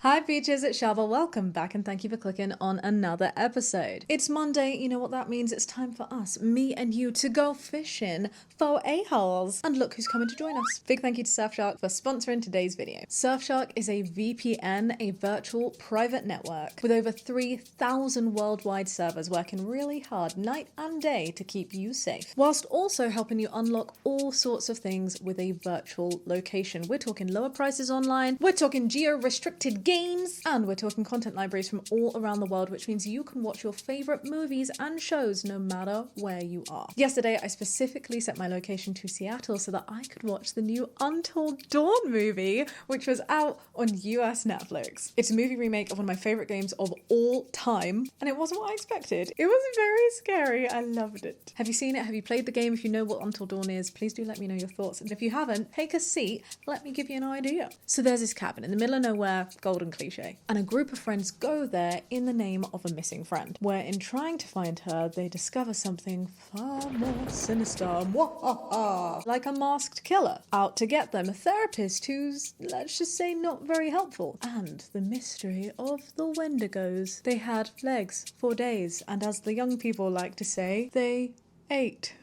Hi Peaches, it's Shaaba. Welcome back and thank you for clicking on another episode. It's Monday, you know what that means? It's time for us, me and you, to go fishing for a-holes. And look who's coming to join us. Big thank you to Surfshark for sponsoring today's video. Surfshark is a VPN, a virtual private network with over 3,000 worldwide servers working really hard night and day to keep you safe, whilst also helping you unlock all sorts of things with a virtual location. We're talking lower prices online, we're talking geo-restricted games, and we're talking content libraries from all around the world, which means you can watch your favorite movies and shows no matter where you are. Yesterday, I specifically set my location to Seattle so that I could watch the new Until Dawn movie, which was out on US Netflix. It's a movie remake of one of my favorite games of all time, and it wasn't what I expected. It was very scary. I loved it. Have you seen it? Have you played the game? If you know what Until Dawn is, please do let me know your thoughts. And if you haven't, take a seat. Let me give you an idea. So there's this cabin in the middle of nowhere, golden cliche, and a group of friends go there in the name of a missing friend, where in trying to find her, they discover something far more sinister, like a masked killer out to get them, a therapist who's, let's just say, not very helpful, and the mystery of the Wendigos. They had legs for days, and as the young people like to say, they ate.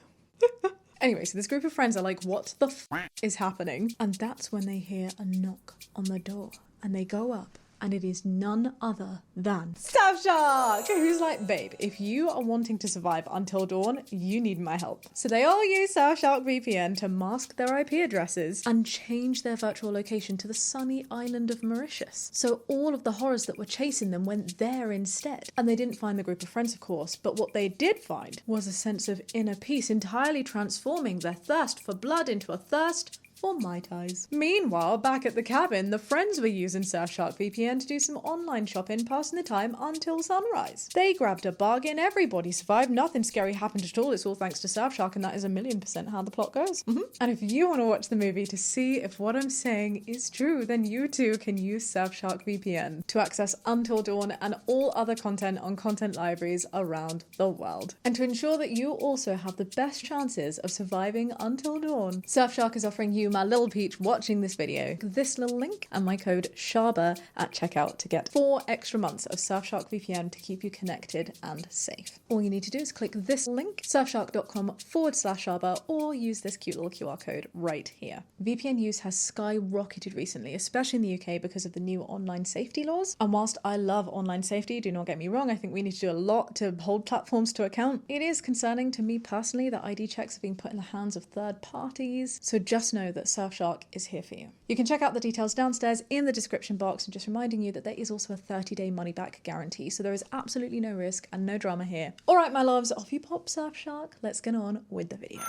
Anyway, so this group of friends are like, what the f is happening? And that's when they hear a knock on the door. And they go up, and it is none other than Surfshark, who's like, babe, if you are wanting to survive Until Dawn, you need my help. So they all use Surfshark VPN to mask their IP addresses and change their virtual location to the sunny island of Mauritius. So all of the horrors that were chasing them went there instead. And they didn't find the group of friends, of course, but what they did find was a sense of inner peace, entirely transforming their thirst for blood into a thirst for Mai Tais. Meanwhile, back at the cabin, the friends were using Surfshark VPN to do some online shopping, passing the time until sunrise. They grabbed a bargain, everybody survived, nothing scary happened at all. It's all thanks to Surfshark, and that is 1,000,000% how the plot goes. And if you want to watch the movie to see if what I'm saying is true, then you too can use Surfshark VPN to access Until Dawn and all other content on content libraries around the world. And to ensure that you also have the best chances of surviving Until Dawn, Surfshark is offering you, my little peach watching this video, this little link and my code Shaaba at checkout to get 4 extra months of Surfshark VPN to keep you connected and safe. All you need to do is click this link, surfshark.com/Shaaba, or use this cute little QR code right here. VPN use has skyrocketed recently, especially in the UK because of the new online safety laws. And whilst I love online safety, do not get me wrong, I think we need to do a lot to hold platforms to account. It is concerning to me personally that ID checks are being put in the hands of third parties. So just know that Surfshark is here for you. You can check out the details downstairs in the description box, and just reminding you that there is also a 30-day money-back guarantee, so there is absolutely no risk and no drama here. All right, my loves, off you pop, Surfshark. Let's get on with the video.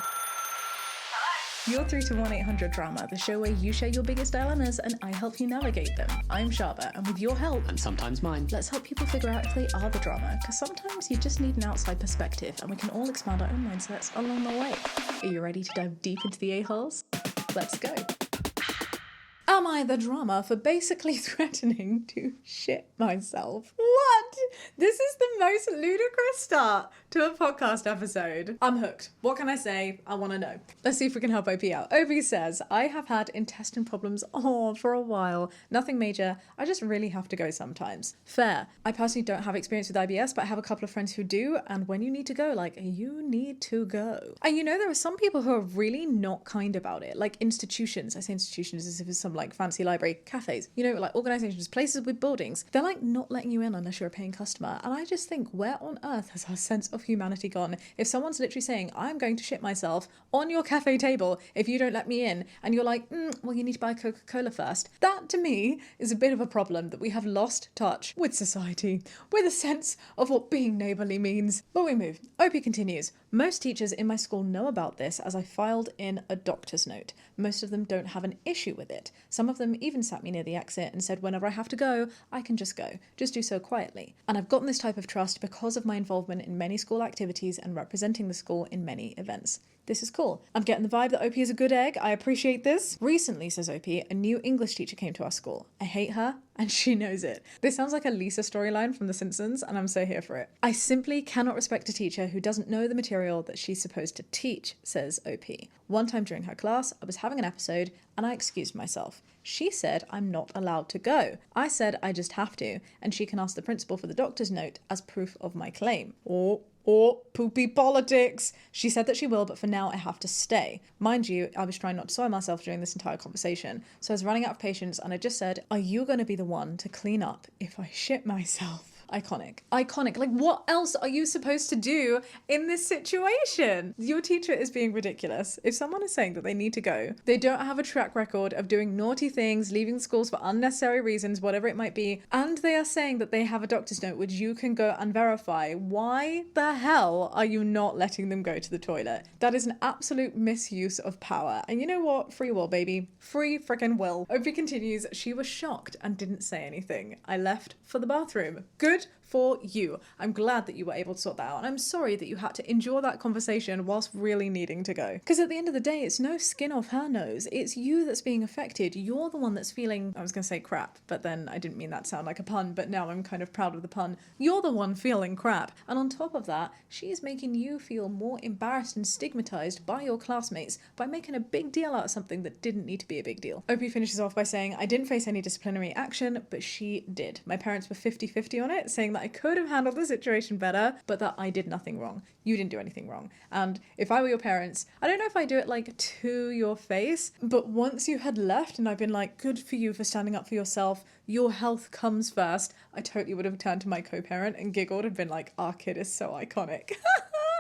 You're through to 1-800-DRAMA, the show where you share your biggest dilemmas and I help you navigate them. I'm Shaaba, and with your help, and sometimes mine, let's help people figure out if they are the drama, because sometimes you just need an outside perspective and we can all expand our own mindsets along the way. Are you ready to dive deep into the a-holes? Let's go. Am I the drama for basically threatening to shit myself? What? This is the most ludicrous start to a podcast episode. I'm hooked. What can I say? I want to know. Let's see if we can help OP out. OP says, I have had intestine problems for a while. Nothing major. I just really have to go sometimes. Fair. I personally don't have experience with IBS, but I have a couple of friends who do, and when you need to go, like, you need to go. And you know, there are some people who are really not kind about it, like institutions. I say institutions as if it's some like fancy library, cafes, you know, like organizations, places with buildings. They're like not letting you in unless you're a paying customer. And I just think, where on earth has our sense of humanity gone? If someone's literally saying, I'm going to shit myself on your cafe table if you don't let me in, and you're like, well, you need to buy Coca-Cola first. That to me is a bit of a problem, that we have lost touch with society, with a sense of what being neighbourly means. But we move. OP continues. Most teachers in my school know about this, as I filed in a doctor's note. Most of them don't have an issue with it. Some of them even sat me near the exit and said whenever I have to go, I can just go. Just do so quietly. And I've gotten this type of trust because of my involvement in many school activities and representing the school in many events. This is cool. I'm getting the vibe that OP is a good egg. I appreciate this. Recently, says OP, a new English teacher came to our school. I hate her, and she knows it. This sounds like a Lisa storyline from The Simpsons, and I'm so here for it. I simply cannot respect a teacher who doesn't know the material that she's supposed to teach, says OP. One time during her class, I was having an episode, and I excused myself. She said I'm not allowed to go. I said I just have to, and she can ask the principal for the doctor's note as proof of my claim. Or poopy politics. She said that she will, but for now I have to stay. Mind you, I was trying not to soil myself during this entire conversation, so I was running out of patience, and I just said, are you going to be the one to clean up if I shit myself? Iconic. Iconic. Like, what else are you supposed to do in this situation? Your teacher is being ridiculous. If someone is saying that they need to go, they don't have a track record of doing naughty things, leaving schools for unnecessary reasons, whatever it might be, and they are saying that they have a doctor's note, which you can go and verify, why the hell are you not letting them go to the toilet? That is an absolute misuse of power. And you know what? Free will, baby. Free frickin' will. Opie continues, she was shocked and didn't say anything. I left for the bathroom. Good for you. I'm glad that you were able to sort that out. And I'm sorry that you had to endure that conversation whilst really needing to go. Because at the end of the day, it's no skin off her nose. It's you that's being affected. You're the one that's feeling, I was going to say crap, but then I didn't mean that to sound like a pun, but now I'm kind of proud of the pun. You're the one feeling crap. And on top of that, she is making you feel more embarrassed and stigmatized by your classmates by making a big deal out of something that didn't need to be a big deal. Opie finishes off by saying, I didn't face any disciplinary action, but she did. My parents were 50-50 on it, saying that I could have handled the situation better, but that I did nothing wrong. You didn't do anything wrong. And if I were your parents, I don't know if I do it like to your face, but once you had left and I've been like, good for you for standing up for yourself, your health comes first, I totally would have turned to my co-parent and giggled and been like, our kid is so iconic.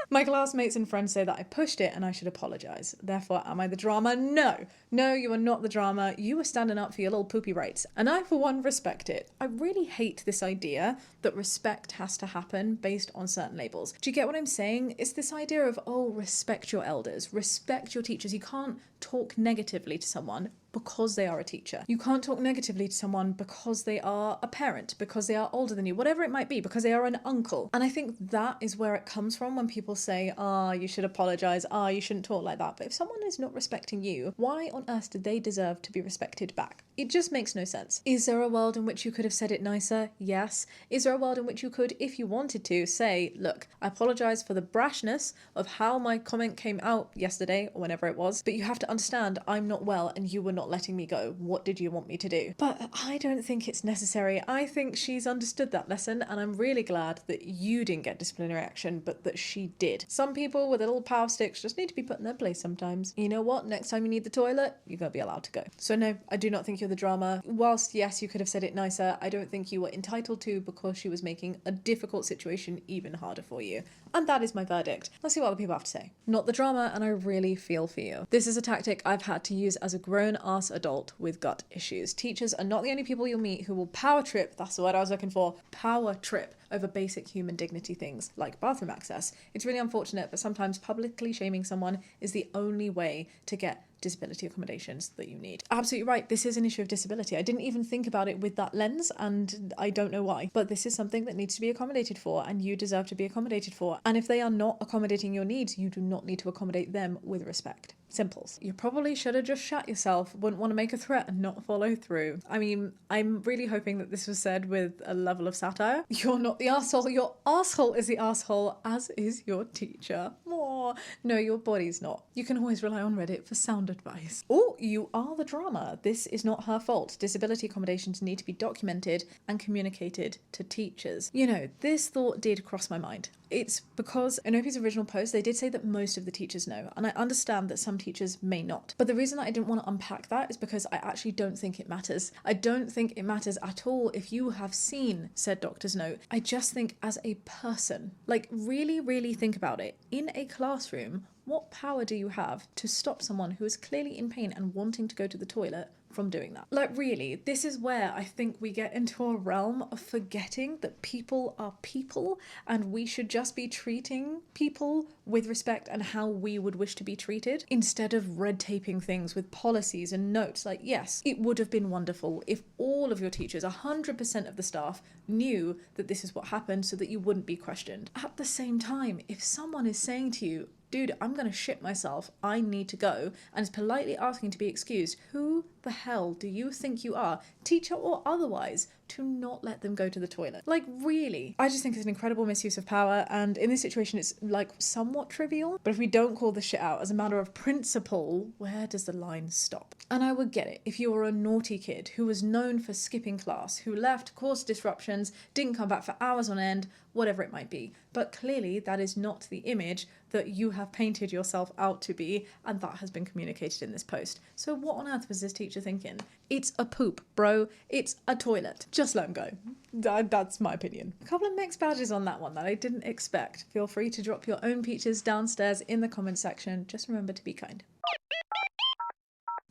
My classmates and friends say that I pushed it and I should apologise. Therefore, am I the drama? No. No, you are not the drama. You were standing up for your little poopy rights. And I, for one, respect it. I really hate this idea that respect has to happen based on certain labels. Do you get what I'm saying? It's this idea of, oh, respect your elders, respect your teachers. You can't talk negatively to someone because they are a teacher. You can't talk negatively to someone because they are a parent, because they are older than you, whatever it might be, because they are an uncle. And I think that is where it comes from when people say, you should apologise, you shouldn't talk like that. But if someone is not respecting you, why on earth did they deserve to be respected back? It just makes no sense. Is there a world in which you could have said it nicer? Yes. Is there a world in which you could, if you wanted to, say, look, I apologise for the brashness of how my comment came out yesterday or whenever it was, but you have to understand I'm not well and you were not letting me go. What did you want me to do? But I don't think it's necessary. I think she's understood that lesson, and I'm really glad that you didn't get disciplinary action, but that she did. Some people with little power sticks just need to be put in their place sometimes. You know what? Next time you need the toilet, you're going to be allowed to go. So no, I do not think you're the drama. Whilst yes, you could have said it nicer, I don't think you were entitled to, because she was making a difficult situation even harder for you. And that is my verdict. Let's see what other people have to say. Not the drama, and I really feel for you. This is a tactic I've had to use as a grown-ass adult with gut issues. Teachers are not the only people you'll meet who will power trip, that's the word I was looking for, power trip over basic human dignity things like bathroom access. It's really unfortunate, but sometimes publicly shaming someone is the only way to get disability accommodations that you need. Absolutely right, this is an issue of disability. I didn't even think about it with that lens, and I don't know why, but this is something that needs to be accommodated for, and you deserve to be accommodated for. And if they are not accommodating your needs, you do not need to accommodate them with respect. Simples. You probably should have just shat yourself, wouldn't want to make a threat and not follow through. I mean, I'm really hoping that this was said with a level of satire. You're not the arsehole, your arsehole is the arsehole, as is your teacher. More. No, your body's not. You can always rely on Reddit for sound advice. Oh, you are the drama. This is not her fault. Disability accommodations need to be documented and communicated to teachers. You know, this thought did cross my mind. It's because in Opie's original post, they did say that most of the teachers know, and I understand that some teachers may not. But the reason that I didn't want to unpack that is because I actually don't think it matters. I don't think it matters at all if you have seen said doctor's note. I just think as a person, like really, really think about it. In a classroom, what power do you have to stop someone who is clearly in pain and wanting to go to the toilet from doing that? Like really, this is where I think we get into a realm of forgetting that people are people, and we should just be treating people with respect and how we would wish to be treated, instead of red taping things with policies and notes. Like, yes, it would have been wonderful if all of your teachers, 100% of the staff, knew that this is what happened so that you wouldn't be questioned. At the same time, if someone is saying to you, dude, I'm gonna shit myself, I need to go, and is politely asking to be excused, who the hell do you think you are, teacher or otherwise, to not let them go to the toilet? Like, really? I just think it's an incredible misuse of power, and in this situation it's like somewhat trivial, but if we don't call this shit out as a matter of principle, where does the line stop? And I would get it if you were a naughty kid who was known for skipping class, who left, caused disruptions, didn't come back for hours on end, whatever it might be. But clearly that is not the image that you have painted yourself out to be, and that has been communicated in this post. So what on earth was this teacher thinking? It's a poop, bro. It's a toilet. Just let him go. That's my opinion. A couple of mixed badges on that one that I didn't expect. Feel free to drop your own peaches downstairs in the comment section. Just remember to be kind.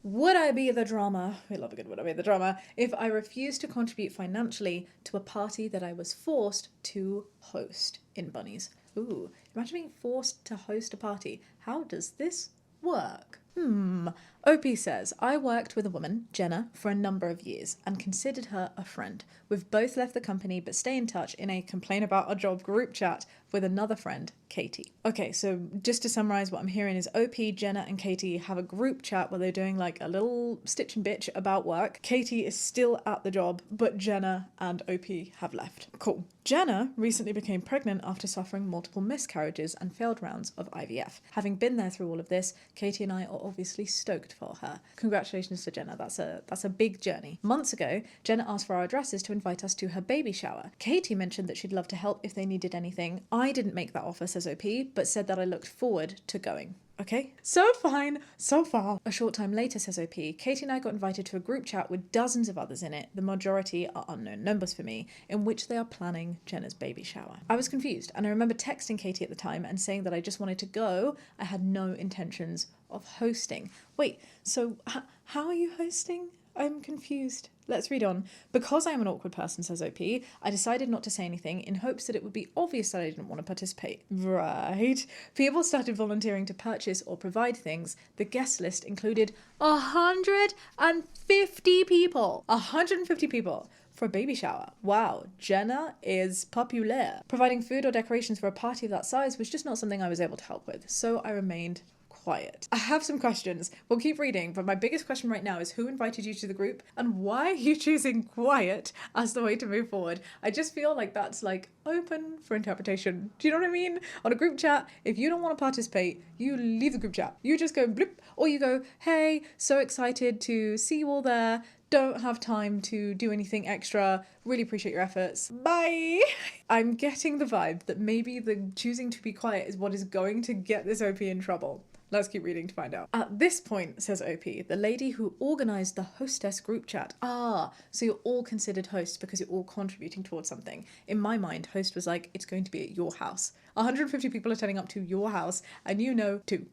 Would I be the drama? We love a good would I be the drama if I refused to contribute financially to a party that I was forced to host in bunnies? Ooh, imagine being forced to host a party. How does this work? OP says, I worked with a woman, Jenna, for a number of years and considered her a friend. We've both left the company but stay in touch in a complain about a job group chat with another friend, Katie. Okay, so just to summarize what I'm hearing is OP, Jenna and Katie have a group chat where they're doing like a little stitch and bitch about work. Katie is still at the job, but Jenna and OP have left. Cool. Jenna recently became pregnant after suffering multiple miscarriages and failed rounds of IVF. Having been there through all of this, Katie and I are obviously stoked for her. Congratulations to Jenna, that's a big journey. Months ago, Jenna asked for our addresses to invite us to her baby shower. Katie mentioned that she'd love to help if they needed anything. I didn't make that offer, says OP, but said that I looked forward to going. Okay, so fine, so far. A short time later, says OP, Katie and I got invited to a group chat with dozens of others in it, the majority are unknown numbers for me, in which they are planning Jenna's baby shower. I was confused, and I remember texting Katie at the time and saying that I just wanted to go. I had no intentions of hosting. Wait, so how are you hosting? I'm confused. Let's read on. Because I am an awkward person, says OP, I decided not to say anything in hopes that it would be obvious that I didn't want to participate. Right. People started volunteering to purchase or provide things. The guest list included 150 people. 150 people. For a baby shower. Wow, Jenna is populaire. Providing food or decorations for a party of that size was just not something I was able to help with, so I remained quiet. I have some questions. We'll keep reading, but my biggest question right now is who invited you to the group and why are you choosing quiet as the way to move forward? I just feel like that's like open for interpretation. Do you know what I mean? On a group chat, if you don't want to participate, you leave the group chat. You just go bloop, or you go, hey, so excited to see you all there. Don't have time to do anything extra. Really appreciate your efforts. Bye. I'm getting the vibe that maybe the choosing to be quiet is what is going to get this OP in trouble. Let's keep reading to find out. At this point, says OP, the lady who organised the hostess group chat. Ah, so you're all considered hosts because you're all contributing towards something. In my mind, host was like, it's going to be at your house. 150 people are turning up to your house and you know 2.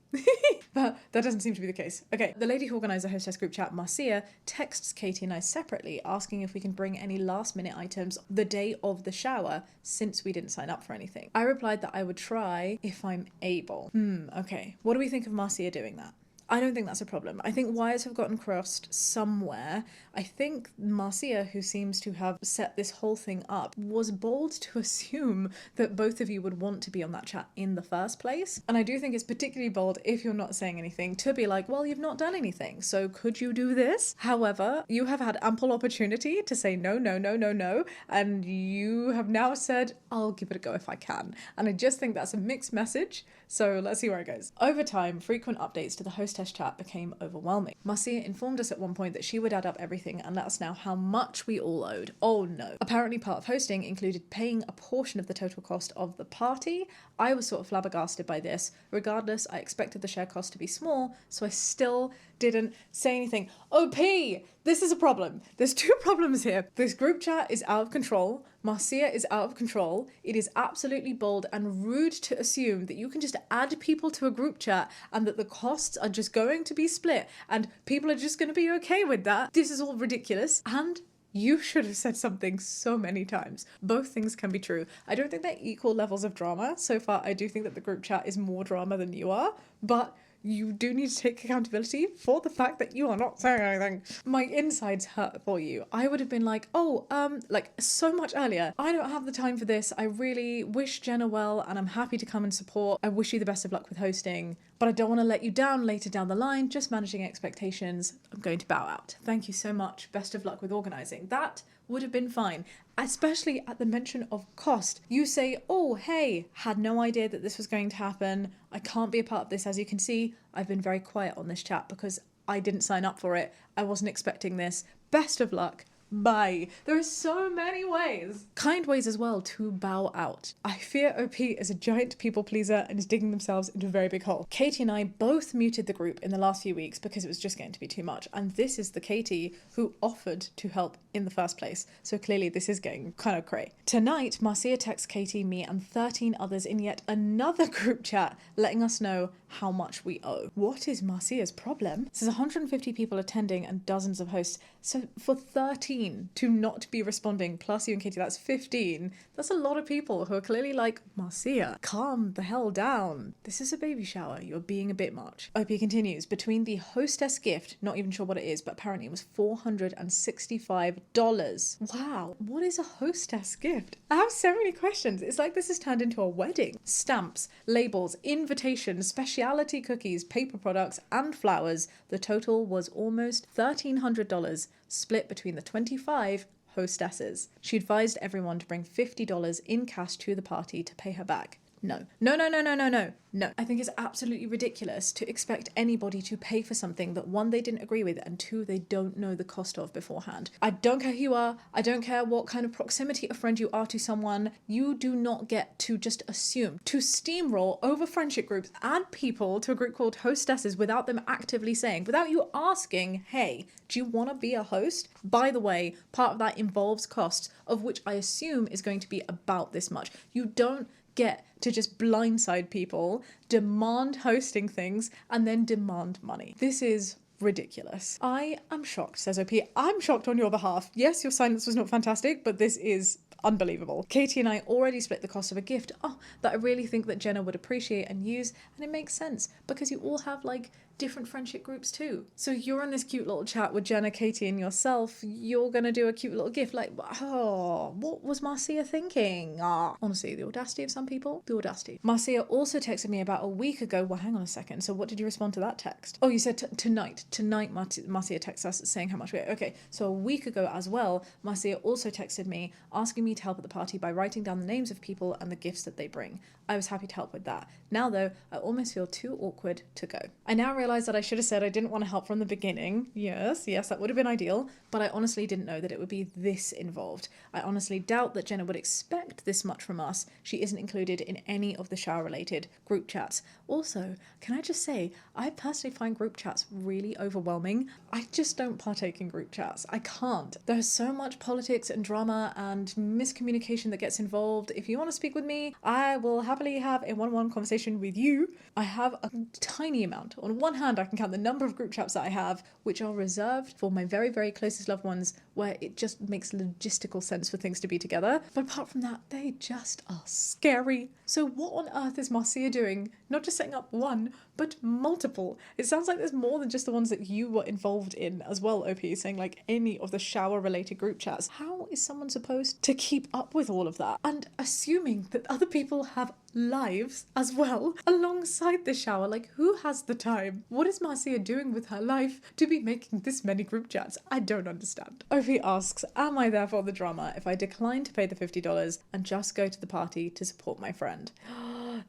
But that doesn't seem to be the case. Okay, the lady who organised the hostess group chat, Marcia, texts Katie and I separately asking if we can bring any last minute items the day of the shower since we didn't sign up for anything. I replied that I would try if I'm able. Okay. What do we think of Marcia doing that? I don't think that's a problem. I think wires have gotten crossed somewhere. I think Marcia, who seems to have set this whole thing up, was bold to assume that both of you would want to be on that chat in the first place. And I do think it's particularly bold, if you're not saying anything, to be like, well, you've not done anything, so could you do this? However, you have had ample opportunity to say no, no, no, no, no, and you have now said, I'll give it a go if I can. And I just think that's a mixed message. So let's see where it goes. Over time, frequent updates to the hostess chat became overwhelming. Marcia informed us at one point that she would add up everything and let us know how much we all owed. Oh no. Apparently part of hosting included paying a portion of the total cost of the party. I was sort of flabbergasted by this. Regardless, I expected the share cost to be small, so I still didn't say anything. OP! This is a problem. There's 2 problems here. This group chat is out of control. Marcia is out of control. It is absolutely bold and rude to assume that you can just add people to a group chat and that the costs are just going to be split and people are just going to be okay with that. This is all ridiculous. And you should have said something so many times. Both things can be true. I don't think they're equal levels of drama. So far, I do think that the group chat is more drama than you are, but you do need to take accountability for the fact that you are not saying anything. My insides hurt for you. I would have been like, oh, like so much earlier. I don't have the time for this. I really wish Jenna well and I'm happy to come and support. I wish you the best of luck with hosting, but I don't want to let you down later down the line. Just managing expectations. I'm going to bow out. Thank you so much. Best of luck with organising. That would have been fine, especially at the mention of cost. You say, oh, hey, had no idea that this was going to happen. I can't be a part of this. As you can see, I've been very quiet on this chat because I didn't sign up for it. I wasn't expecting this. Best of luck. Bye. There are so many ways. Kind ways as well to bow out. I fear OP is a giant people pleaser and is digging themselves into a very big hole. Katie and I both muted the group in the last few weeks because it was just getting to be too much. And this is the Katie who offered to help in the first place. So clearly this is getting kind of cray. Tonight, Marcia texts Katie, me and 13 others in yet another group chat letting us know how much we owe. What is Marcia's problem? There's 150 people attending and dozens of hosts. So for 13 to not be responding, plus you and Katie, that's 15. That's a lot of people who are clearly like, Marcia, calm the hell down. This is a baby shower. You're being a bit much. OP continues, between the hostess gift, not even sure what it is, but apparently it was $465. Wow. What is a hostess gift? I have so many questions. It's like this has turned into a wedding. Stamps, labels, invitations, specialty cookies, paper products, and flowers. The total was almost $1,300, split between the 25 hostesses. She advised everyone to bring $50 in cash to the party to pay her back. No. No. I think it's absolutely ridiculous to expect anybody to pay for something that one, they didn't agree with, and two, they don't know the cost of beforehand. I don't care who you are. I don't care what kind of proximity of friend you are to someone. You do not get to just assume, to steamroll over friendship groups, add people to a group called hostesses without them actively saying, without you asking, hey, do you want to be a host? By the way, part of that involves costs, of which I assume is going to be about this much. You don't get to just blindside people, demand hosting things, and then demand money. This is ridiculous. I am shocked, says OP. I'm shocked on your behalf. Yes, your silence was not fantastic, but this is unbelievable. Katie and I already split the cost of a gift that I really think that Jenna would appreciate and use, and it makes sense because you all have like different friendship groups too. So you're in this cute little chat with Jenna, Katie, and yourself. You're gonna do a cute little gift. Like, oh, what was Marcia thinking? Honestly, the audacity of some people. The audacity. Marcia also texted me about a week ago. Well, hang on a second. So what did you respond to that text? Oh, you said tonight. Tonight, Marcia texted us saying how much we owe. Okay, so a week ago as well, Marcia also texted me asking me to help at the party by writing down the names of people and the gifts that they bring. I was happy to help with that. Now though, I almost feel too awkward to go. I now realize that I should have said I didn't want to help from the beginning. Yes, that would have been ideal, but I honestly didn't know that it would be this involved. I honestly doubt that Jenna would expect this much from us. She isn't included in any of the shower-related group chats. Also, can I just say, I personally find group chats really overwhelming. I just don't partake in group chats. I can't. There's so much politics and drama and miscommunication that gets involved. If you want to speak with me, I will happily have a one-on-one conversation with you. I have a tiny amount. On one hand, I can count the number of group chats that I have, which are reserved for my very, very closest loved ones, where it just makes logistical sense for things to be together. But apart from that, they just are scary. So what on earth is Marcia doing? Not just setting up one, but multiple. It sounds like there's more than just the ones that you were involved in as well, OP, saying like any of the shower-related group chats. How is someone supposed to keep up with all of that? And assuming that other people have lives as well alongside the shower. Like, who has the time? What is Marcia doing with her life to be making this many group chats? I don't understand. Ovi asks, am I there for the drama if I decline to pay the $50 and just go to the party to support my friend?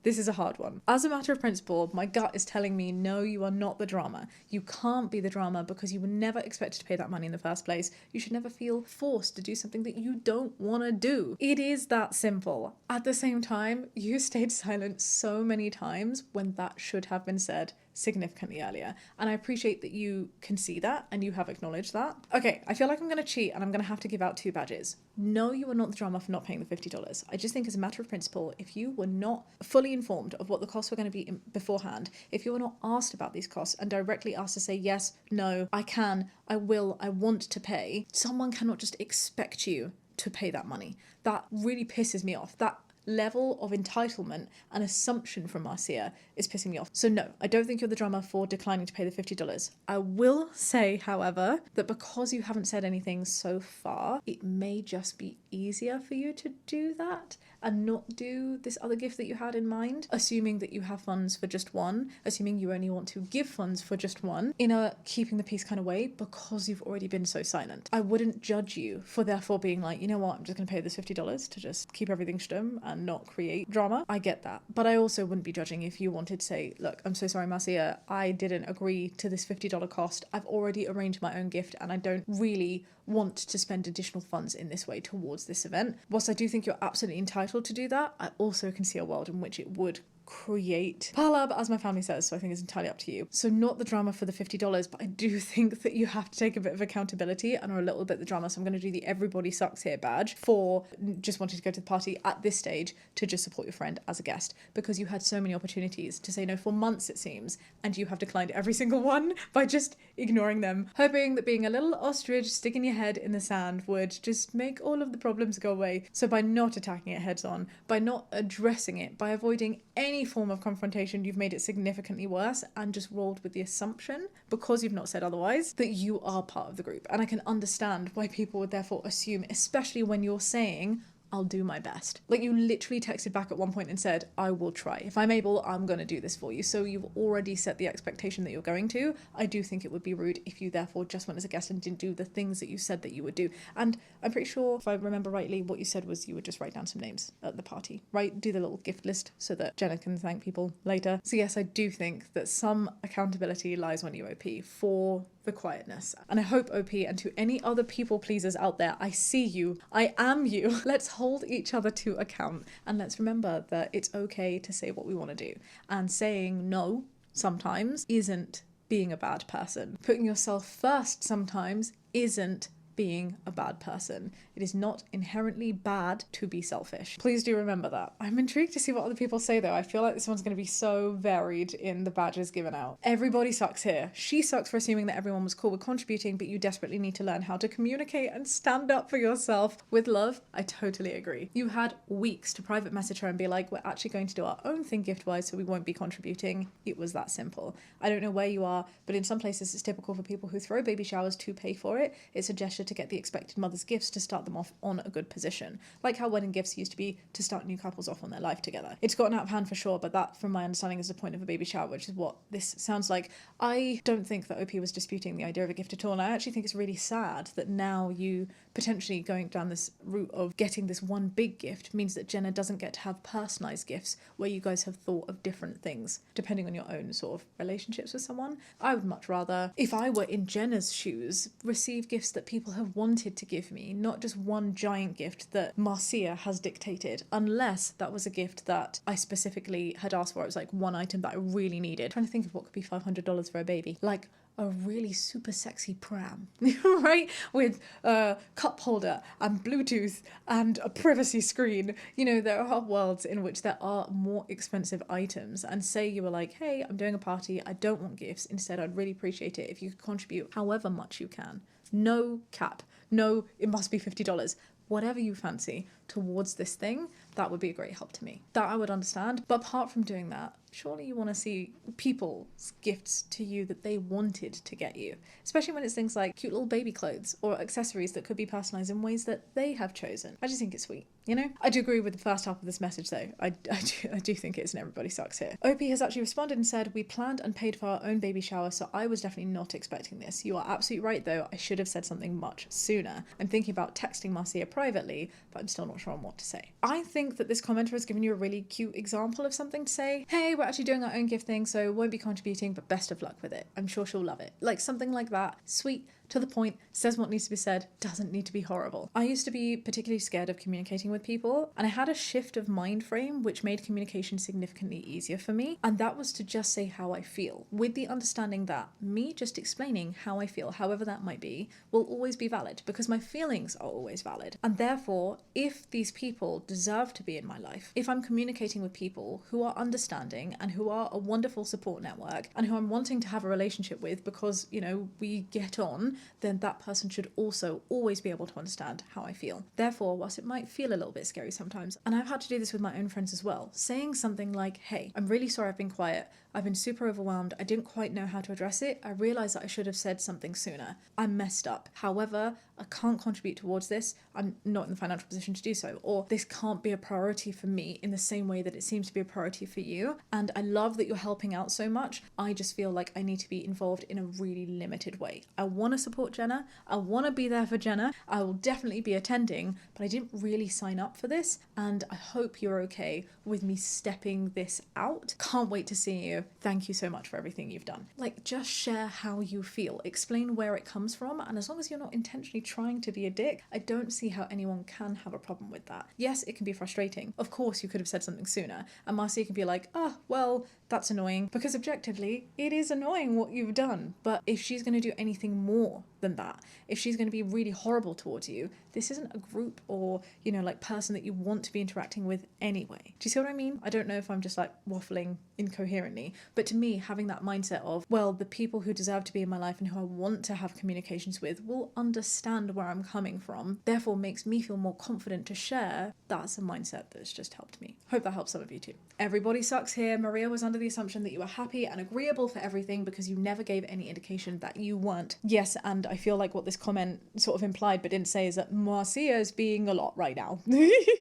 This is a hard one. As a matter of principle, my gut is telling me, no, you are not the drama. You can't be the drama because you were never expected to pay that money in the first place. You should never feel forced to do something that you don't want to do. It is that simple. At the same time, you stayed silent so many times when that should have been said significantly earlier. And I appreciate that you can see that and you have acknowledged that. Okay, I feel like I'm going to cheat and I'm going to have to give out 2 badges. No, you are not the drama for not paying the $50. I just think as a matter of principle, if you were not fully informed of what the costs were going to be beforehand, if you were not asked about these costs and directly asked to say, yes, no, I can, I will, I want to pay, someone cannot just expect you to pay that money. That really pisses me off. That level of entitlement and assumption from Marcia is pissing me off. So no, I don't think you're the drama for declining to pay the $50. I will say, however, that because you haven't said anything so far, it may just be easier for you to do that and not do this other gift that you had in mind, assuming that you have funds for just one, assuming you only want to give funds for just one, in a keeping the peace kind of way, because you've already been so silent. I wouldn't judge you for therefore being like, you know what, I'm just going to pay this $50 to just keep everything stum and not create drama. I get that. But I also wouldn't be judging if you wanted to say, look, I'm so sorry, Marcia, I didn't agree to this $50 cost. I've already arranged my own gift and I don't really want to spend additional funds in this way towards this event. Whilst I do think you're absolutely entitled to do that, I also can see a world in which it would create palab, as my family says, so I think it's entirely up to you. So not the drama for the $50, but I do think that you have to take a bit of accountability and are a little bit the drama. So I'm going to do the everybody sucks here badge for just wanting to go to the party at this stage to just support your friend as a guest, because you had so many opportunities to say no for months, it seems, and you have declined every single one by just ignoring them, hoping that being a little ostrich sticking your head in the sand would just make all of the problems go away. So by not attacking it heads on, by not addressing it, by avoiding any form of confrontation, you've made it significantly worse and just rolled with the assumption, because you've not said otherwise, that you are part of the group. And I can understand why people would therefore assume, especially when you're saying, I'll do my best. Like, you literally texted back at one point and said, I will try. If I'm able, I'm going to do this for you. So you've already set the expectation that you're going to. I do think it would be rude if you therefore just went as a guest and didn't do the things that you said that you would do. And I'm pretty sure, if I remember rightly, what you said was you would just write down some names at the party, right? Do the little gift list so that Jenna can thank people later. So yes, I do think that some accountability lies on you, OP, for the quietness. And I hope, OP, and to any other people pleasers out there, I see you, I am you. Let's hold each other to account, and let's remember that it's okay to say what we want to do. And saying no sometimes isn't being a bad person. Putting yourself first sometimes isn't being a bad person. It is not inherently bad to be selfish. Please do remember that. I'm intrigued to see what other people say though. I feel like this one's going to be so varied in the badges given out. Everybody sucks here. She sucks for assuming that everyone was cool with contributing, but you desperately need to learn how to communicate and stand up for yourself with love. I totally agree. You had weeks to private message her and be like, we're actually going to do our own thing gift-wise, so we won't be contributing. It was that simple. I don't know where you are, but in some places it's typical for people who throw baby showers to pay for it. It's a gesture to get the expected mother's gifts to start them off on a good position, like how wedding gifts used to be to start new couples off on their life together. It's gotten out of hand for sure, but that, from my understanding, is the point of a baby shower, which is what this sounds like. I don't think that OP was disputing the idea of a gift at all, and I actually think it's really sad that now you potentially going down this route of getting this one big gift means that Jenna doesn't get to have personalised gifts where you guys have thought of different things depending on your own sort of relationships with someone. I would much rather, if I were in Jenna's shoes, receive gifts that people have wanted to give me, not just one giant gift that Marcia has dictated, unless that was a gift that I specifically had asked for. It was like one item that I really needed. I'm trying to think of what could be $500 for a baby. Like a really super sexy pram, right? With a cup holder and Bluetooth and a privacy screen. You know, there are worlds in which there are more expensive items. And say you were like, hey, I'm doing a party, I don't want gifts. Instead, I'd really appreciate it if you could contribute however much you can. No cap. No, it must be $50. Whatever you fancy towards this thing, that would be a great help to me. That I would understand. But apart from doing that, surely you want to see people's gifts to you that they wanted to get you, especially when it's things like cute little baby clothes or accessories that could be personalised in ways that they have chosen. I just think it's sweet, you know? I do agree with the first half of this message though. I do think it's an everybody sucks here. OP has actually responded and said, we planned and paid for our own baby shower, so I was definitely not expecting this. You are absolutely right though, I should have said something much sooner. I'm thinking about texting Marcia privately, but I'm still not sure on what to say. I think that this commenter has given you a really cute example of something to say. Hey, we're actually doing our own gift thing, so won't be contributing, but best of luck with it. I'm sure she'll love it. Like something like that. Sweet, to the point, says what needs to be said, doesn't need to be horrible. I used to be particularly scared of communicating with people, and I had a shift of mind frame which made communication significantly easier for me, and that was to just say how I feel, with the understanding that me just explaining how I feel, however that might be, will always be valid, because my feelings are always valid. And therefore, if these people deserve to be in my life, if I'm communicating with people who are understanding and who are a wonderful support network and who I'm wanting to have a relationship with because, you know, we get on, then that person should also always be able to understand how I feel. Therefore, whilst it might feel a little bit scary sometimes, and I've had to do this with my own friends as well, saying something like, hey, I'm really sorry I've been quiet. I've been super overwhelmed. I didn't quite know how to address it. I realised that I should have said something sooner. I messed up. However, I can't contribute towards this. I'm not in the financial position to do so. Or this can't be a priority for me in the same way that it seems to be a priority for you. And I love that you're helping out so much. I just feel like I need to be involved in a really limited way. I want to support Jenna. I want to be there for Jenna. I will definitely be attending, but I didn't really sign up for this. And I hope you're okay with me stepping this out. Can't wait to see you. Thank you so much for everything you've done. Like, just share how you feel. Explain where it comes from. And as long as you're not intentionally trying to be a dick, I don't see how anyone can have a problem with that. Yes, it can be frustrating. Of course, you could have said something sooner. And Marcia can be like, oh, well, that's annoying. Because objectively, it is annoying what you've done. But if she's going to do anything more than that, if she's going to be really horrible towards you, this isn't a group or, you know, like person that you want to be interacting with anyway. Do you see what I mean? I don't know if I'm just like waffling incoherently, but to me, having that mindset of, well, the people who deserve to be in my life and who I want to have communications with will understand where I'm coming from, therefore makes me feel more confident to share. That's a mindset that's just helped me. Hope that helps some of you too. Everybody sucks here. Maria was under the assumption that you were happy and agreeable for everything because you never gave any indication that you weren't. Yes, and I feel like what this comment sort of implied but didn't say is that Marcia is being a lot right now.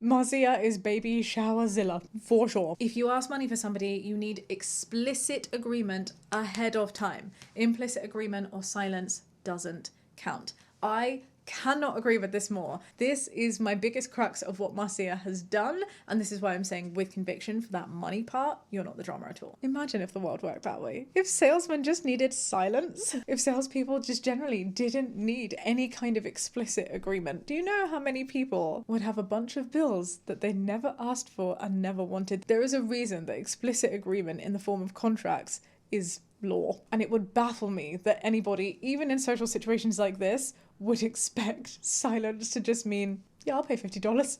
Marcia is baby showerzilla, for sure. If you ask money for somebody, you need explicit agreement ahead of time. Implicit agreement or silence doesn't count. I cannot agree with this more. This is my biggest crux of what Marcia has done, and this is why I'm saying with conviction for that money part, you're not the drama at all. Imagine if the world worked that way. If salesmen just needed silence, if salespeople just generally didn't need any kind of explicit agreement. Do you know how many people would have a bunch of bills that they never asked for and never wanted? There is a reason that explicit agreement in the form of contracts is law. And it would baffle me that anybody, even in social situations like this, would expect silence to just mean, yeah, I'll pay $50.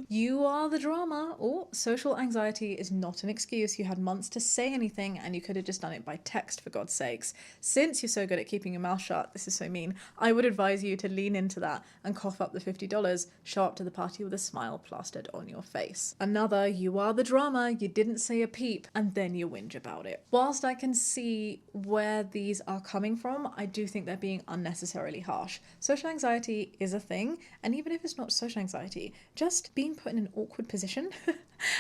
You are the drama. Or social anxiety is not an excuse. You had months to say anything and you could have just done it by text, for God's sakes. Since you're so good at keeping your mouth shut, this is so mean, I would advise you to lean into that and cough up the $50, show up to the party with a smile plastered on your face. Another, you are the drama, you didn't say a peep, and then you whinge about it. Whilst I can see where these are coming from, I do think they're being unnecessarily harsh. Social anxiety is a thing, and even if it's not social anxiety, just being put in an awkward position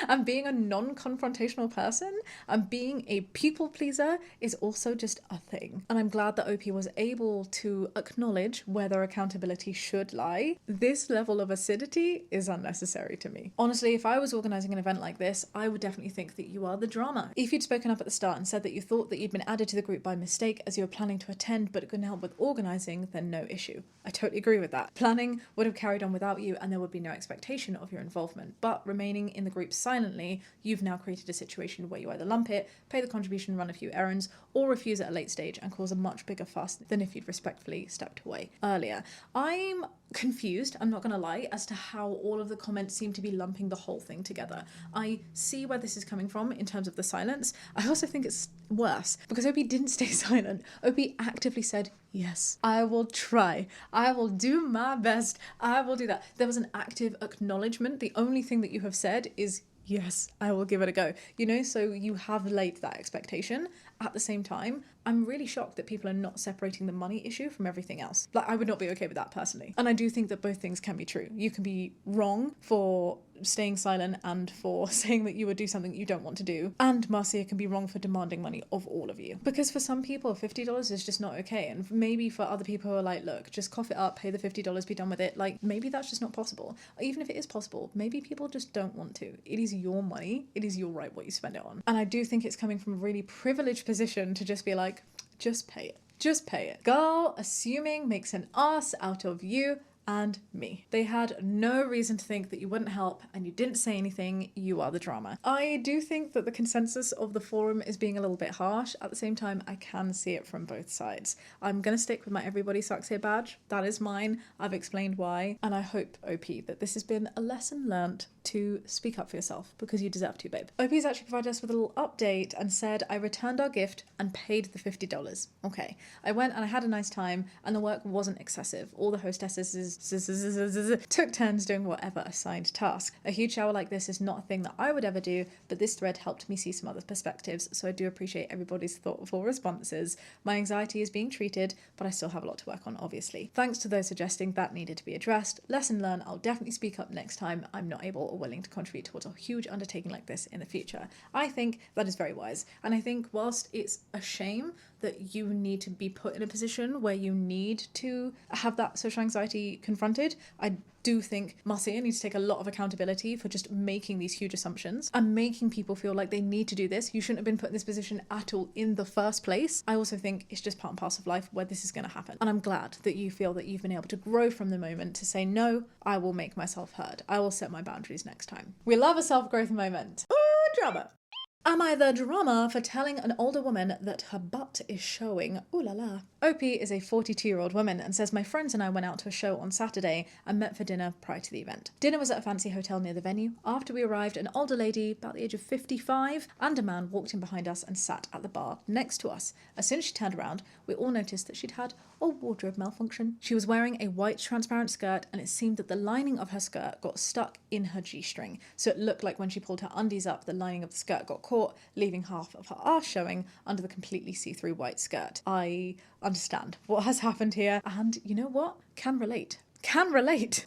and being a non-confrontational person and being a people pleaser is also just a thing. And I'm glad that OP was able to acknowledge where their accountability should lie. This level of acidity is unnecessary to me. Honestly, if I was organising an event like this, I would definitely think that you are the drama. If you'd spoken up at the start and said that you thought that you'd been added to the group by mistake as you were planning to attend but couldn't help with organising, then no issue. I totally agree with that. Planning would have carried on without you and there would be no expectation of your involvement, but remaining in the group silently, you've now created a situation where you either lump it, pay the contribution, run a few errands, or refuse at a late stage and cause a much bigger fuss than if you'd respectfully stepped away earlier. I'm confused, I'm not gonna lie, as to how all of the comments seem to be lumping the whole thing together. I see where this is coming from in terms of the silence. I also think it's worse because OP didn't stay silent. OP actively said, yes, I will try. I will do my best. I will do that. There was an active acknowledgement. The only thing that you have said is, yes, I will give it a go. You know, so you have laid that expectation. At the same time, I'm really shocked that people are not separating the money issue from everything else. Like, I would not be okay with that personally. And I do think that both things can be true. You can be wrong for staying silent and for saying that you would do something you don't want to do. And Marcia can be wrong for demanding money of all of you. Because for some people, $50 is just not okay. And maybe for other people who are like, look, just cough it up, pay the $50, be done with it. Like, maybe that's just not possible. Even if it is possible, maybe people just don't want to. It is your money. It is your right what you spend it on. And I do think it's coming from a really privileged position to just be like, just pay it. Just pay it. Girl, assuming makes an ass out of you and me. They had no reason to think that you wouldn't help, and you didn't say anything. You are the drama. I do think that the consensus of the forum is being a little bit harsh. At the same time, I can see it from both sides. I'm going to stick with my everybody sucks here badge. That is mine. I've explained why, and I hope, OP, that this has been a lesson learnt to speak up for yourself, because you deserve to, babe. OP's actually provided us with a little update and said, I returned our gift and paid the $50. Okay. I went and I had a nice time, and the work wasn't excessive. All the hostesses took turns doing whatever assigned task. A huge shower like this is not a thing that I would ever do, but this thread helped me see some other perspectives, so I do appreciate everybody's thoughtful responses. My anxiety is being treated, but I still have a lot to work on, obviously. Thanks to those suggesting that needed to be addressed. Lesson learned, I'll definitely speak up next time I'm not able or willing to contribute towards a huge undertaking like this in the future. I think that is very wise, and I think whilst it's a shame that you need to be put in a position where you need to have that social anxiety confronted, I do think Marcia needs to take a lot of accountability for just making these huge assumptions and making people feel like they need to do this. You shouldn't have been put in this position at all in the first place. I also think it's just part and parcel of life where this is going to happen. And I'm glad that you feel that you've been able to grow from the moment to say, no, I will make myself heard. I will set my boundaries next time. We love a self-growth moment. Ooh, drama. Am I the drama for telling an older woman that her butt is showing? Ooh la la. OP is a 42-year-old woman and says, my friends and I went out to a show on Saturday and met for dinner prior to the event. Dinner was at a fancy hotel near the venue. After we arrived, an older lady, about the age of 55, and a man walked in behind us and sat at the bar next to us. As soon as she turned around, we all noticed that she'd had a wardrobe malfunction. She was wearing a white transparent skirt, and it seemed that the lining of her skirt got stuck in her G-string. So it looked like when she pulled her undies up, the lining of the skirt got caught, leaving half of her arse showing under the completely see-through white skirt. I understand what has happened here, and you know what? Can relate.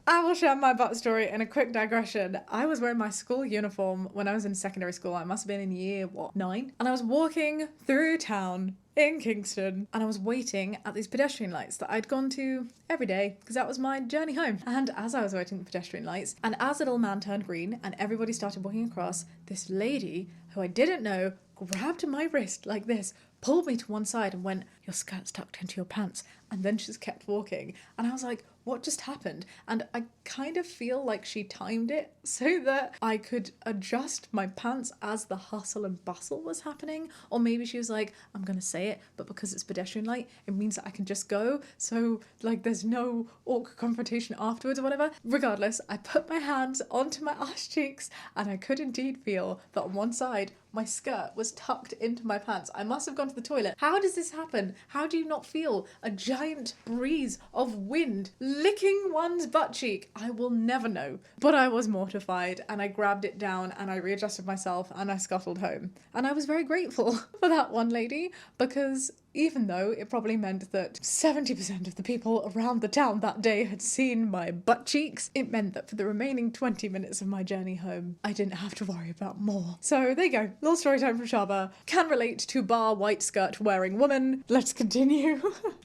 I will share my butt story in a quick digression. I was wearing my school uniform when I was in secondary school. I must have been in year, 9? And I was walking through town in Kingston, and I was waiting at these pedestrian lights that I'd gone to every day because that was my journey home. And as I was waiting at the pedestrian lights, and as the little man turned green and everybody started walking across, this lady who I didn't know grabbed my wrist like this, pulled me to one side and went, your skirt's tucked into your pants. And then she just kept walking. And I was like, what just happened? And I kind of feel like she timed it so that I could adjust my pants as the hustle and bustle was happening. Or maybe she was like, I'm going to say it, but because it's pedestrian light, it means that I can just go. So like there's no awkward confrontation afterwards or whatever. Regardless, I put my hands onto my ass cheeks and I could indeed feel that on one side, my skirt was tucked into my pants. I must have gone to the toilet. How does this happen? How do you not feel a giant breeze of wind licking one's butt cheek? I will never know. But I was mortified and I grabbed it down and I readjusted myself and I scuttled home. And I was very grateful for that one lady, because even though it probably meant that 70% of the people around the town that day had seen my butt cheeks, it meant that for the remaining 20 minutes of my journey home, I didn't have to worry about more. So there you go. Little story time from Shaaba. Can relate to bar white skirt wearing woman. Let's continue.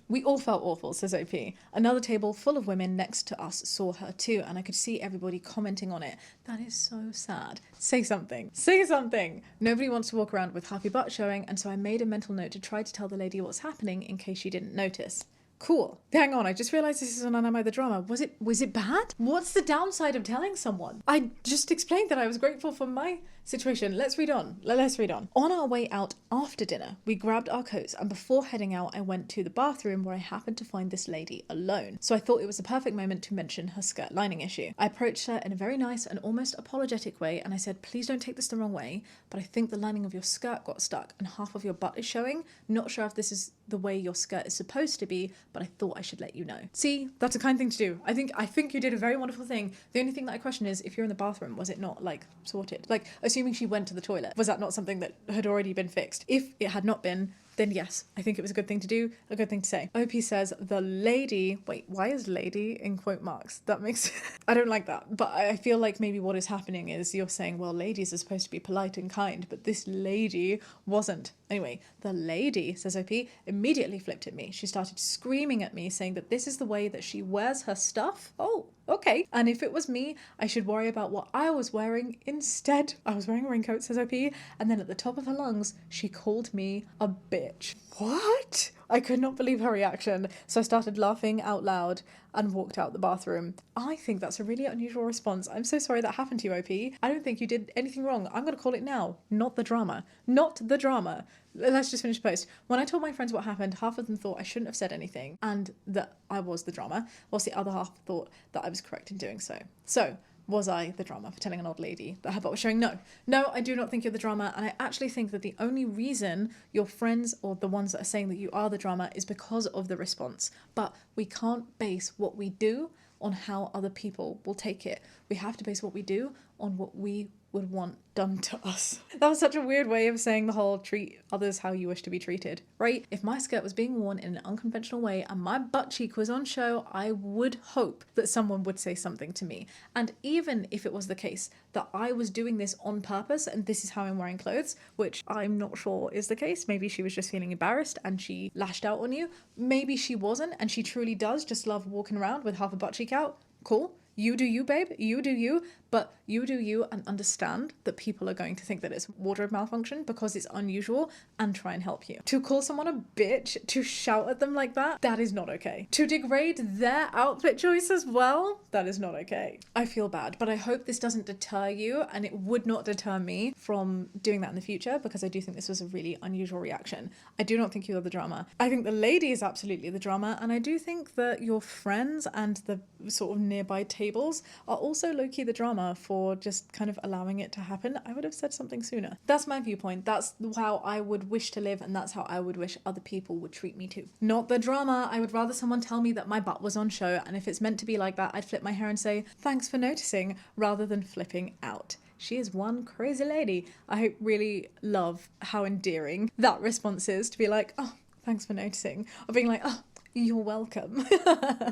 We all felt awful, says OP. Another table full of women next to us saw her too, and I could see everybody commenting on it. That is so sad. Say something. Say something. Nobody wants to walk around with happy butt showing, and so I made a mental note to try to tell the lady what's happening in case she didn't notice. Cool. Hang on, I just realised this is on Am I the Drama. Was it bad? What's the downside of telling someone? I just explained that I was grateful for my situation. Let's read on. On our way out after dinner, we grabbed our coats, and before heading out, I went to the bathroom where I happened to find this lady alone. So I thought it was the perfect moment to mention her skirt lining issue. I approached her in a very nice and almost apologetic way, and I said, please don't take this the wrong way, but I think the lining of your skirt got stuck and half of your butt is showing. Not sure if this is the way your skirt is supposed to be, but I thought I should let you know. See, that's a kind thing to do. I think you did a very wonderful thing. The only thing that I question is, if you're in the bathroom, was it not like sorted? Like, assuming she went to the toilet, was that not something that had already been fixed? If it had not been, then yes, I think it was a good thing to do, a good thing to say. OP says the lady, wait, why is lady in quote marks? That makes, I don't like that. But I feel like maybe what is happening is you're saying, well, ladies are supposed to be polite and kind, but this lady wasn't. Anyway, the lady, says OP, immediately flipped at me. She started screaming at me, saying that this is the way that she wears her stuff. Oh, okay. And if it was me, I should worry about what I was wearing instead. I was wearing a raincoat, says OP, and then at the top of her lungs, she called me a bitch. What? I could not believe her reaction, so I started laughing out loud and walked out the bathroom. I think that's a really unusual response. I'm so sorry that happened to you, OP. I don't think you did anything wrong. I'm going to call it now. Not the drama. Not the drama. Let's just finish the post. When I told my friends what happened, half of them thought I shouldn't have said anything and that I was the drama, whilst the other half thought that I was correct in doing so. So, was I the drama for telling an old lady that her butt was showing? No. No, I do not think you're the drama, and I actually think that the only reason your friends or the ones that are saying that you are the drama is because of the response. But we can't base what we do on how other people will take it. We have to base what we do on what we would want done to us. That was such a weird way of saying the whole treat others how you wish to be treated, right? If my skirt was being worn in an unconventional way and my butt cheek was on show, I would hope that someone would say something to me. And even if it was the case that I was doing this on purpose and this is how I'm wearing clothes, which I'm not sure is the case, maybe she was just feeling embarrassed and she lashed out on you, maybe she wasn't and she truly does just love walking around with half a butt cheek out, cool. You do you, babe. You do you. But you do you and understand that people are going to think that it's wardrobe malfunction because it's unusual and try and help you. To call someone a bitch, to shout at them like that, that is not okay. To degrade their outfit choice as well, that is not okay. I feel bad, but I hope this doesn't deter you, and it would not deter me from doing that in the future because I do think this was a really unusual reaction. I do not think you're the drama. I think the lady is absolutely the drama, and I do think that your friends and the sort of nearby tables are also low-key the drama for just kind of allowing it to happen. I would have said something sooner. That's my viewpoint. That's how I would wish to live, and that's how I would wish other people would treat me too. Not the drama. I would rather someone tell me that my butt was on show, and if it's meant to be like that, I'd flip my hair and say, thanks for noticing, rather than flipping out. She is one crazy lady. I really love how endearing that response is, to be like, oh, thanks for noticing. Or being like, oh, you're welcome.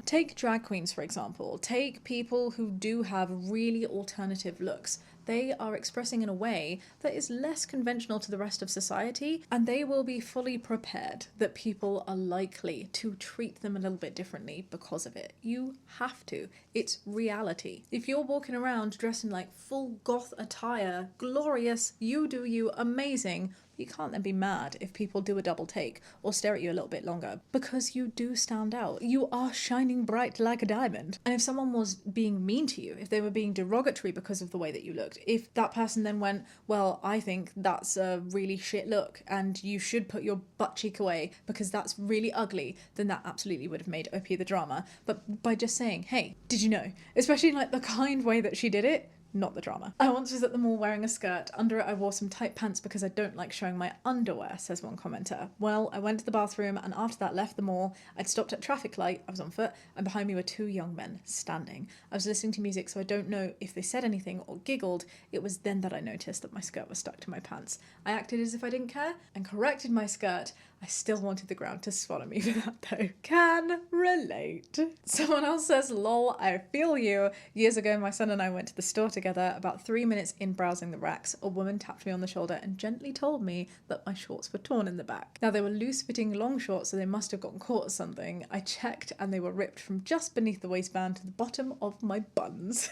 Take drag queens, for example. Take people who do have really alternative looks. They are expressing in a way that is less conventional to the rest of society, and they will be fully prepared that people are likely to treat them a little bit differently because of it. You have to. It's reality. If you're walking around dressed in like full goth attire, glorious, you do you, amazing, you can't then be mad if people do a double take or stare at you a little bit longer, because you do stand out. You are shining bright like a diamond. And if someone was being mean to you, if they were being derogatory because of the way that you looked, if that person then went, well, I think that's a really shit look and you should put your butt cheek away because that's really ugly, then that absolutely would have made OP the drama. But by just saying, hey, did you know? Especially in like the kind way that she did it, not the drama. I once was at the mall wearing a skirt. Under it I wore some tight pants because I don't like showing my underwear, says one commenter. Well, I went to the bathroom and after that left the mall. I'd stopped at a traffic light, I was on foot, and behind me were two young men standing. I was listening to music, so I don't know if they said anything or giggled. It was then that I noticed that my skirt was stuck to my pants. I acted as if I didn't care and corrected my skirt. I still wanted the ground to swallow me for that though. Can relate. Someone else says, lol, I feel you. Years ago, my son and I went to the store together. About 3 minutes in browsing the racks, a woman tapped me on the shoulder and gently told me that my shorts were torn in the back. Now, they were loose-fitting long shorts, so they must have gotten caught or something. I checked and they were ripped from just beneath the waistband to the bottom of my buns.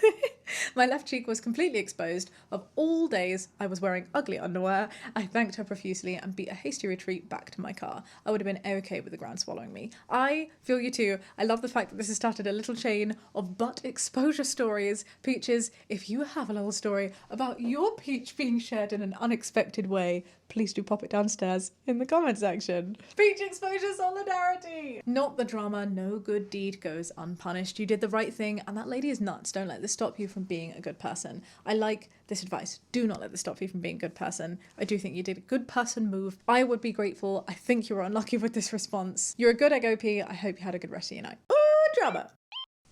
My left cheek was completely exposed. Of all days, I was wearing ugly underwear. I thanked her profusely and beat a hasty retreat back to my car. I would have been okay with the ground swallowing me. I feel you too. I love the fact that this has started a little chain of butt exposure stories. Peaches, if you have a little story about your peach being shared in an unexpected way, please do pop it downstairs in the comment section. Peach exposure solidarity! Not the drama, no good deed goes unpunished. You did the right thing and that lady is nuts. Don't let this stop you from being a good person. I like this advice. Do not let this stop you from being a good person. I do think you did a good person move. I would be grateful. I think you were unlucky with this response. You're a good egg OP. I hope you had a good rest of your night. Ooh, drama!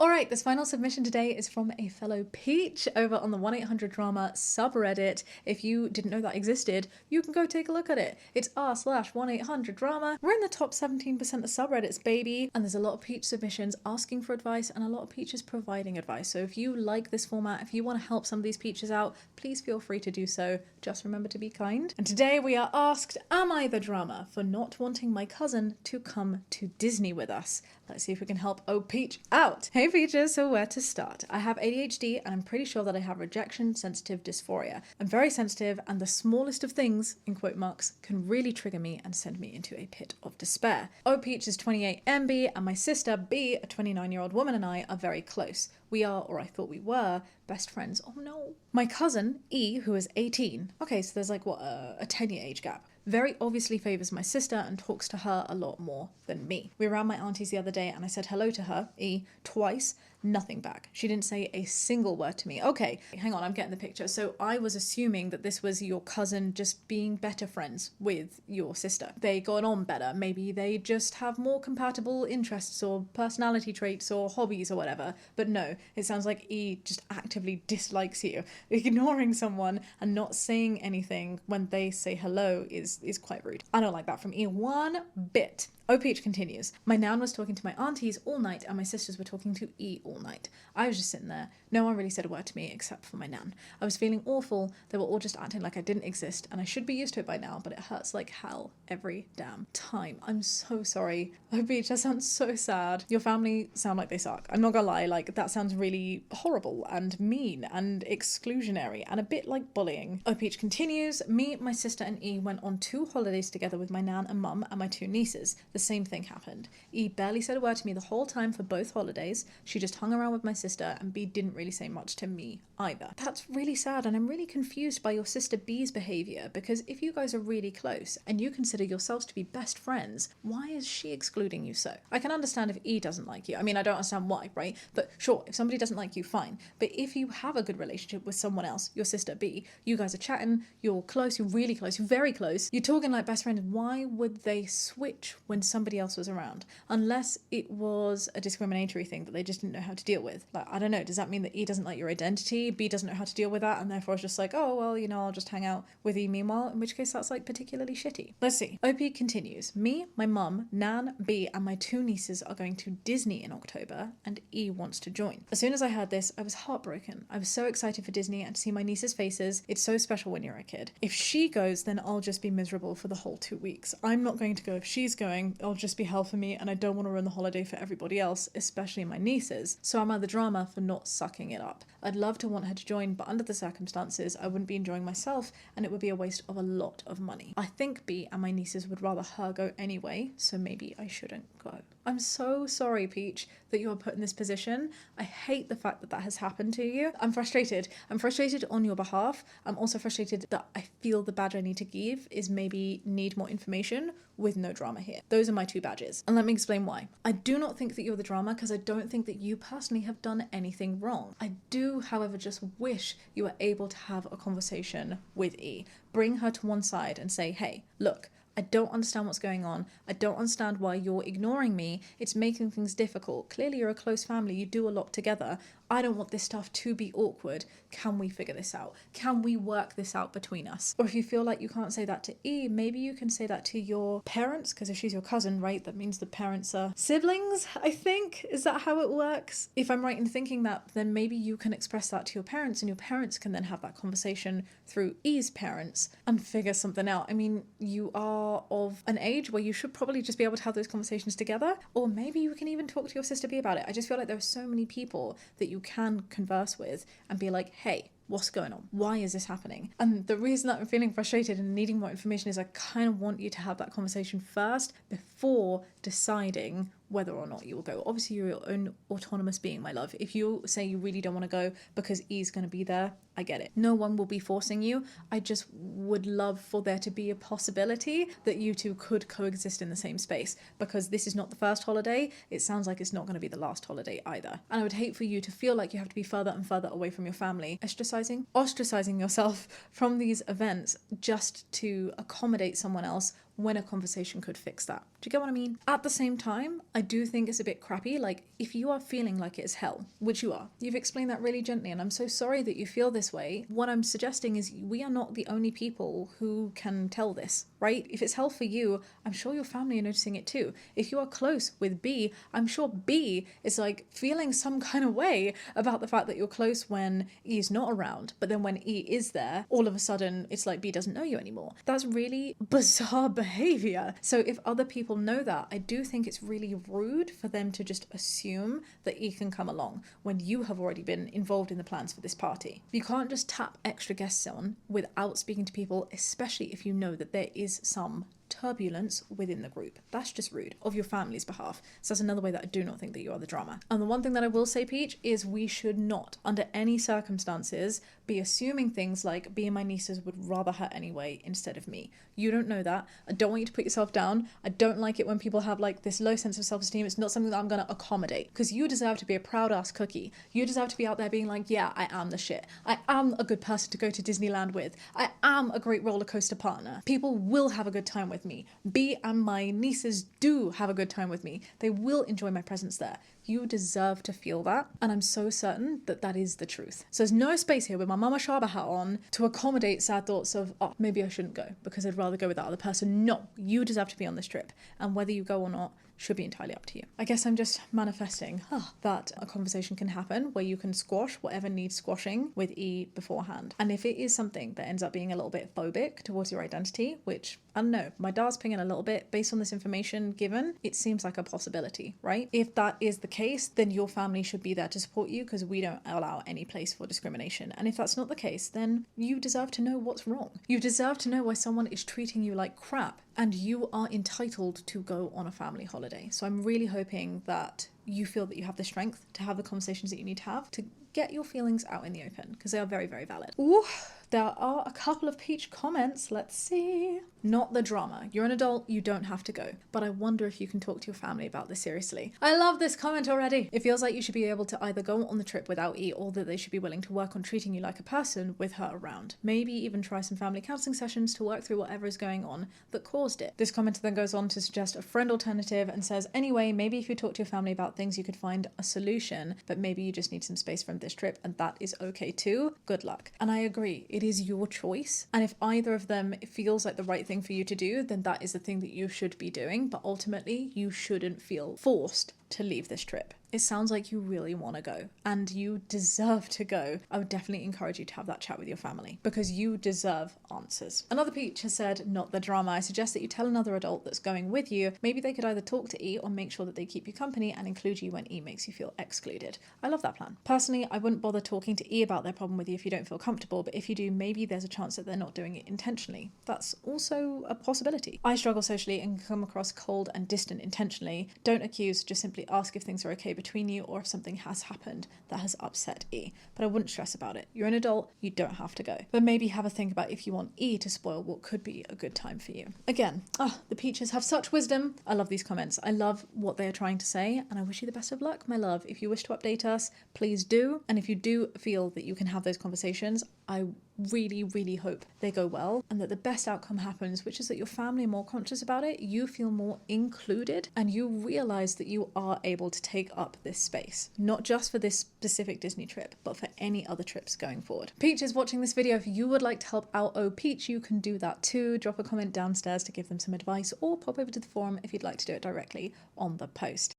Alright, this final submission today is from a fellow Peach over on the 1-800-DRAMA subreddit. If you didn't know that existed, you can go take a look at it. It's r/1-800-DRAMA. We're in the top 17% of subreddits, baby. And there's a lot of Peach submissions asking for advice and a lot of Peaches providing advice. So if you like this format, if you want to help some of these Peaches out, please feel free to do so. Just remember to be kind. And today we are asked, am I the drama for not wanting my cousin to come to Disney with us? Let's see if we can help Peach out. Hey Peaches, so where to start? I have ADHD and I'm pretty sure that I have rejection sensitive dysphoria. I'm very sensitive and the smallest of things, in quote marks, can really trigger me and send me into a pit of despair. Peach is 28 MB and my sister B, a 29-year-old woman, and I are very close. We are, or I thought we were, best friends. Oh no. My cousin E, who is 18. Okay, so there's like what, a 10-year age gap. Very obviously favours my sister and talks to her a lot more than me. We were around my auntie's the other day and I said hello to her, E, twice. Nothing back. She didn't say a single word to me. Okay, hang on, I'm getting the picture. So I was assuming that this was your cousin just being better friends with your sister. They got on better. Maybe they just have more compatible interests or personality traits or hobbies or whatever. But no, it sounds like E just actively dislikes you. Ignoring someone and not saying anything when they say hello is quite rude. I don't like that from E one bit. Peach continues. My nan was talking to my aunties all night and my sisters were talking to E all night. I was just sitting there. No one really said a word to me except for my nan. I was feeling awful. They were all just acting like I didn't exist and I should be used to it by now, but it hurts like hell every damn time. I'm so sorry. Peach, that sounds so sad. Your family sound like they suck. I'm not gonna lie, like that sounds really horrible and mean and exclusionary and a bit like bullying. Peach continues. Me, my sister and E went on 2 holidays together with my nan and mum and my 2 nieces. The same thing happened. E barely said a word to me the whole time for both holidays. She just hung around with my sister and B didn't really say much to me either. That's really sad and I'm really confused by your sister B's behaviour because if you guys are really close and you consider yourselves to be best friends, why is she excluding you so? I can understand if E doesn't like you. I mean, I don't understand why, right? But sure, if somebody doesn't like you, fine. But if you have a good relationship with someone else, your sister B, you guys are chatting, you're close, you're really close, you're very close, you're talking like best friends, why would they switch when somebody else was around? Unless it was a discriminatory thing that they just didn't know how to deal with. Like, I don't know, does that mean that E doesn't like your identity, B doesn't know how to deal with that, and therefore it's just like, oh, well, you know, I'll just hang out with E meanwhile, in which case that's like particularly shitty. Let's see. OP continues. Me, my mum, Nan, B, and my 2 nieces are going to Disney in October, and E wants to join. As soon as I heard this, I was heartbroken. I was so excited for Disney and to see my nieces' faces. It's so special when you're a kid. If she goes, then I'll just be miserable for the whole 2 weeks. I'm not going to go. If she's going, I'll just be hell for me, and I don't want to ruin the holiday for everybody else, especially my nieces. So I'm at the drama for not sucking it up. I'd love to want her to join, but under the circumstances, I wouldn't be enjoying myself, and it would be a waste of a lot of money. I think B and my nieces would rather her go anyway, so maybe I shouldn't go. I'm so sorry, Peach, that you are put in this position. I hate the fact that that has happened to you. I'm frustrated. I'm frustrated on your behalf. I'm also frustrated that I feel the badge I need to give is maybe need more information with no drama here. Those are my 2 badges. And let me explain why. I do not think that you're the drama because I don't think that you personally have done anything wrong. I do, however, just wish you were able to have a conversation with E. Bring her to one side and say, hey, look, I don't understand what's going on. I don't understand why you're ignoring me. It's making things difficult. Clearly you're a close family. You do a lot together. I don't want this stuff to be awkward. Can we figure this out? Can we work this out between us? Or if you feel like you can't say that to E, maybe you can say that to your parents, because if she's your cousin, right, that means the parents are siblings, I think. Is that how it works? If I'm right in thinking that, then maybe you can express that to your parents and your parents can then have that conversation through E's parents and figure something out. I mean, you are of an age where you should probably just be able to have those conversations together, or maybe you can even talk to your sister B about it. I just feel like there are so many people that you can converse with and be like, hey, what's going on? Why is this happening? And the reason that I'm feeling frustrated and needing more information is I kind of want you to have that conversation first before deciding whether or not you will go. Obviously, you're your own autonomous being, my love. If you say you really don't want to go because E's going to be there, I get it. No one will be forcing you. I just would love for there to be a possibility that you two could coexist in the same space, because this is not the first holiday. It sounds like it's not going to be the last holiday either. And I would hate for you to feel like you have to be further and further away from your family, ostracizing yourself from these events just to accommodate someone else when a conversation could fix that. Do you get what I mean? At the same time, I do think it's a bit crappy. Like, if you are feeling like it is hell, which you are, you've explained that really gently, and I'm so sorry that you feel this way. What I'm suggesting is we are not the only people who can tell this, right? If it's hell for you, I'm sure your family are noticing it too. If you are close with B, I'm sure B is like feeling some kind of way about the fact that you're close when E is not around, but then when E is there, all of a sudden it's like B doesn't know you anymore. That's really bizarre behavior. So if other people people know that, I do think it's really rude for them to just assume that E can come along when you have already been involved in the plans for this party. You can't just tap extra guests on without speaking to people, especially if you know that there is some turbulence within the group. That's just rude of your family's behalf. So that's another way that I do not think that you are the drama. And the one thing that I will say, Peach, is we should not, under any circumstances, be assuming things like being my nieces would rather her anyway instead of me. You don't know that. I don't want you to put yourself down. I don't like it when people have like this low sense of self-esteem. It's not something that I'm going to accommodate, because you deserve to be a proud ass cookie. You deserve to be out there being like, yeah, I am the shit. I am a good person to go to Disneyland with. I am a great roller coaster partner. People will have a good time with me. B and my nieces do have a good time with me. They will enjoy my presence there. You deserve to feel that, and I'm so certain that that is the truth. So there's no space here with my Mama Shaaba hat on to accommodate sad thoughts of, oh, maybe I shouldn't go because I'd rather go with that other person. No, you deserve to be on this trip, and whether you go or not should be entirely up to you. I guess I'm just manifesting that a conversation can happen where you can squash whatever needs squashing with E beforehand. And if it is something that ends up being a little bit phobic towards your identity, which I don't know, my dart's pinging a little bit based on this information given, it seems like a possibility, right? If that is the case, then your family should be there to support you, because we don't allow any place for discrimination. And if that's not the case, then you deserve to know what's wrong. You deserve to know why someone is treating you like crap, and you are entitled to go on a family holiday. So I'm really hoping that you feel that you have the strength to have the conversations that you need to have to get your feelings out in the open, because they are very, very valid. Ooh, there are a couple of Peach comments. Let's see. Not the drama. You're an adult, you don't have to go. But I wonder if you can talk to your family about this seriously. I love this comment already. It feels like you should be able to either go on the trip without E, or that they should be willing to work on treating you like a person with her around. Maybe even try some family counselling sessions to work through whatever is going on that caused it. This commenter then goes on to suggest a friend alternative and says, anyway, maybe if you talk to your family about things, you could find a solution, but maybe you just need some space from this trip, and that is okay too. Good luck. And I agree, it is your choice. And if either of them feels like the right thing for you to do, then that is the thing that you should be doing. But ultimately, you shouldn't feel forced to leave this trip. It sounds like you really want to go, and you deserve to go. I would definitely encourage you to have that chat with your family, because you deserve answers. Another Peach has said, not the drama. I suggest that you tell another adult that's going with you. Maybe they could either talk to E or make sure that they keep you company and include you when E makes you feel excluded. I love that plan. Personally, I wouldn't bother talking to E about their problem with you if you don't feel comfortable, but if you do, maybe there's a chance that they're not doing it intentionally. That's also a possibility. I struggle socially and come across cold and distant intentionally. Don't accuse, just simply ask if things are okay between you, or if something has happened that has upset E. But I wouldn't stress about it. You're an adult, you don't have to go. But maybe have a think about if you want E to spoil what could be a good time for you. Again, the Peaches have such wisdom. I love these comments. I love what they are trying to say, and I wish you the best of luck, my love. If you wish to update us, please do. And if you do feel that you can have those conversations, I really, really hope they go well, and that the best outcome happens, which is that your family are more conscious about it, you feel more included, and you realize that you are able to take up this space, not just for this specific Disney trip, but for any other trips going forward. Peach is watching this video. If you would like to help out Peach, you can do that too. Drop a comment downstairs to give them some advice, or pop over to the forum if you'd like to do it directly on the post.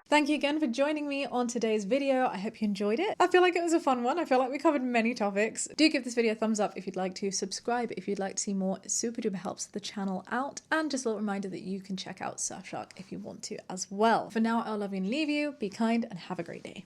Thank you again for joining me on today's video. I hope you enjoyed it. I feel like it was a fun one. I feel like we covered many topics. Do give this video a thumbs up if you'd like to, subscribe if you'd like to see more. It super duper helps the channel out. And just a little reminder that you can check out Surfshark if you want to as well. For now, I'll love you and leave you. Be kind and have a great day.